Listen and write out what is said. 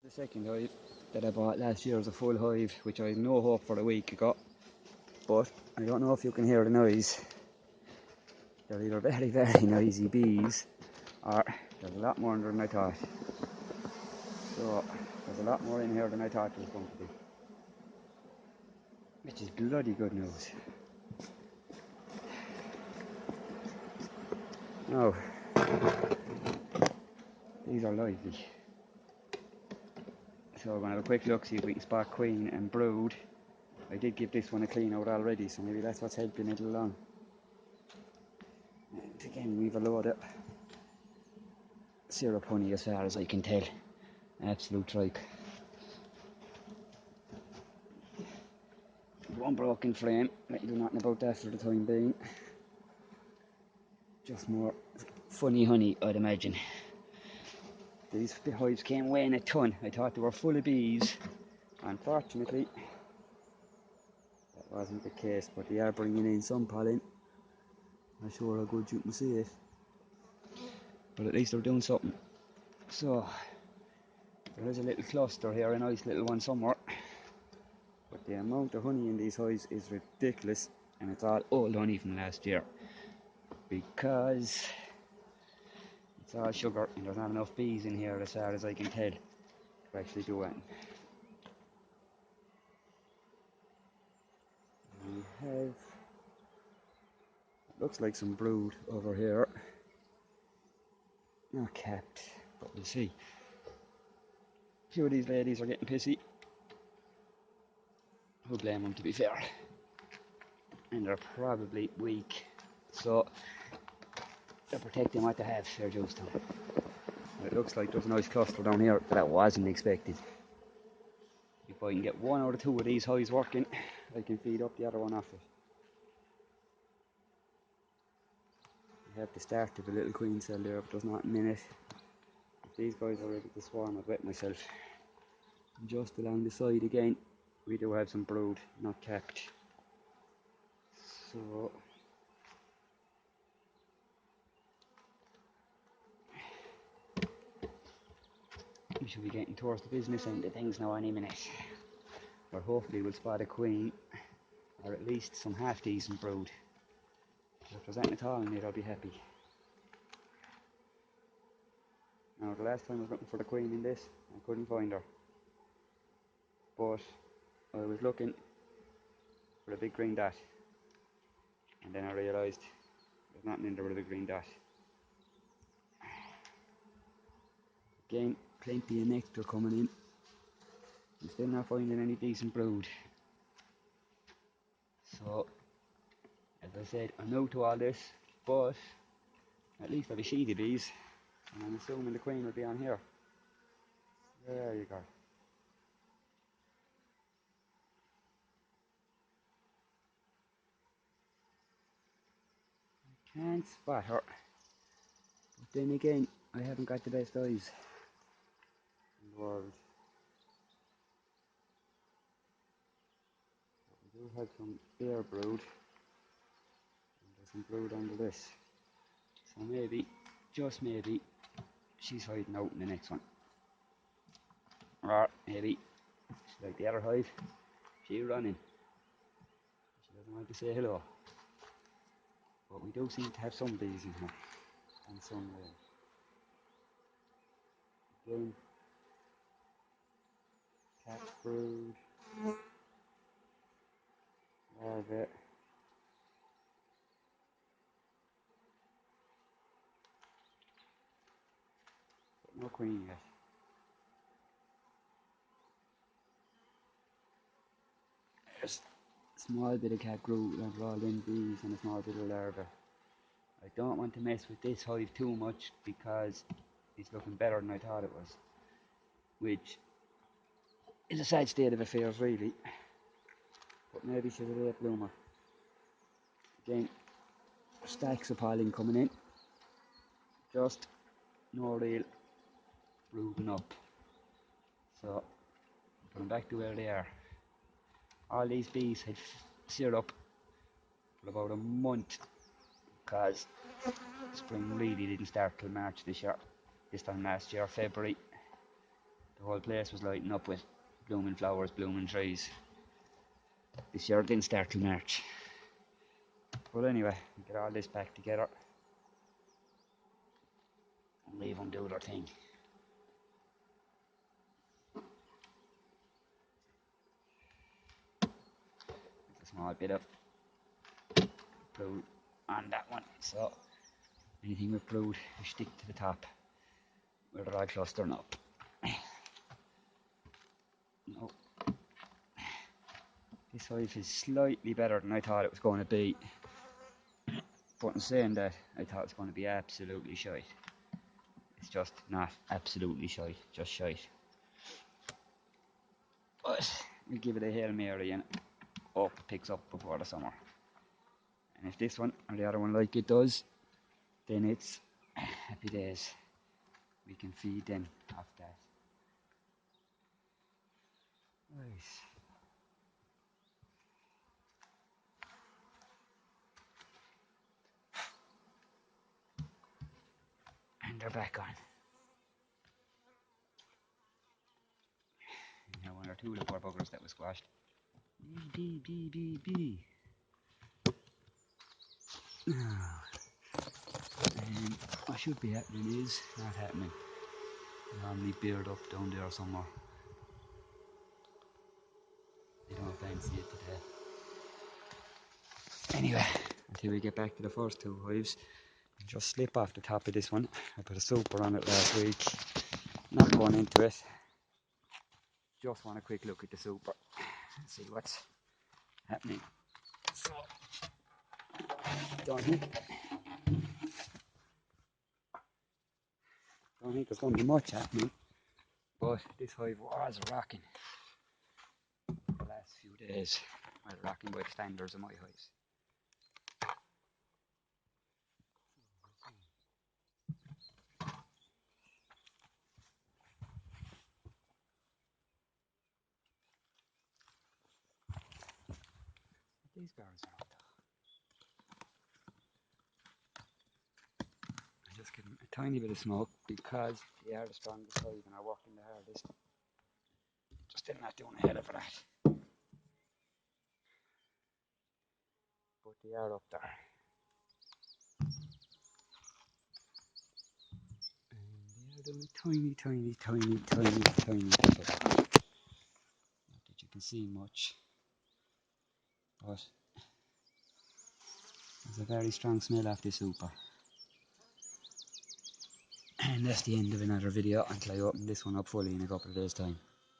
The second hive that I bought last year was a full hive, which I had no hope for a week ago. But I don't know if you can hear the noise. They're either very, very noisy bees, or there's a lot more in there than I thought. So there's a lot more in here than I thought there was going to be, which is bloody good news. Now, these are lively. So we're going to have a quick look, see if we can spot queen and brood. I did give this one a clean out already, so maybe that's what's helping it along. And again, we've a load of syrup honey as far as I can tell. Absolute tripe. One broken frame, I do nothing about that for the time being. Just more funny honey, I'd imagine. The hives came weighing a ton. I thought they were full of bees. Unfortunately, that wasn't the case, but they are bringing in some pollen. Not sure how good you can see it, but at least they're doing something. So, there is a little cluster here, a nice little one somewhere. But the amount of honey in these hives is ridiculous, and it's all old honey from last year. Because it's all sugar, and there's not enough bees in here as far as I can tell to actually do it. We have, it looks like some brood over here. Not capped, but we'll see. A few of these ladies are getting pissy. Who blame them, to be fair? And they're probably weak, so they're protecting what they have, fair dues to them. It looks like there's a nice cluster down here that I wasn't expecting. If I can get one or two of these hives working, I can feed up the other one after. I have to start with a little queen cell there, but there's not a minute. If these guys are ready to swarm, I'd wet myself. And just along the side again, we do have some brood, not capped. So we should be getting towards the business end of things now any minute. Or hopefully we'll spot a queen, or at least some half decent brood. If there's anything at all in it, I'll be happy. Now, the last time I was looking for the queen in this, I couldn't find her. But I was looking for a big green dot, and then I realised there's nothing in there with a big green dot. Again, plenty of nectar coming in. I'm still not finding any decent brood. So, as I said, I'm new to all this, but at least I'll be sheety bees, and I'm assuming the queen will be on here. There you go. Can't spot her. But then again, I haven't got the best eyes in the world. We do have some bare brood, and there's some brood under this. So maybe, just maybe, she's hiding out in the next one. Or maybe, like the other hive, she's running. She doesn't want to say hello. But we do seem to have some bees in here, and some again, cat brood, larvae. But no queen yet. There's a small bit of cat brood and all in bees and a small bit of larvae. I don't want to mess with this hive too much because it's looking better than I thought it was, which is a sad state of affairs really, but maybe she's a late bloomer. Again, stacks of pollen coming in, just no real brooding up. So, put them back to where they are. All these bees had syrup for about a month because spring really didn't start till March this year. This time last year, February, The whole place was lighting up with blooming flowers, blooming trees. This year didn't start till March. But anyway, we get all this back together and leave them do their thing. It's a small bit of brood on that one, so anything with brood we stick to the top where they're all clustering up. No. This hive is slightly better than I thought it was going to be, but in saying that, I thought it was going to be absolutely shite. It's just not absolutely shite, just shite. But we'll give it a Hail Mary and hope it picks up before the summer. And if this one or the other one like it does, then it's happy days. We can feed them off that. Right. And they're back on. Now one or two of the poor buggers that was squashed. Bee. Now, what should be happening is not happening. They normally build up down there somewhere. They don't fancy it today. Anyway, until we get back to the first two hives, just slip off the top of this one. I put a super on it last week. Not going into it. Just want a quick look at the super and see what's happening. So, don't think there's going to be much happening, but this hive was rocking the last few days. Well, rocking by the standards of my hives. These birds are out though. I just give them a tiny bit of smoke because they are the strongest hive and are working the hardest. Just still not doing a hell of a lot. But they are up there. And they are doing a tiny bit of that. Not that you can see much. But there's a very strong smell off this super. And that's the end of another video until I open this one up fully in a couple of days' time.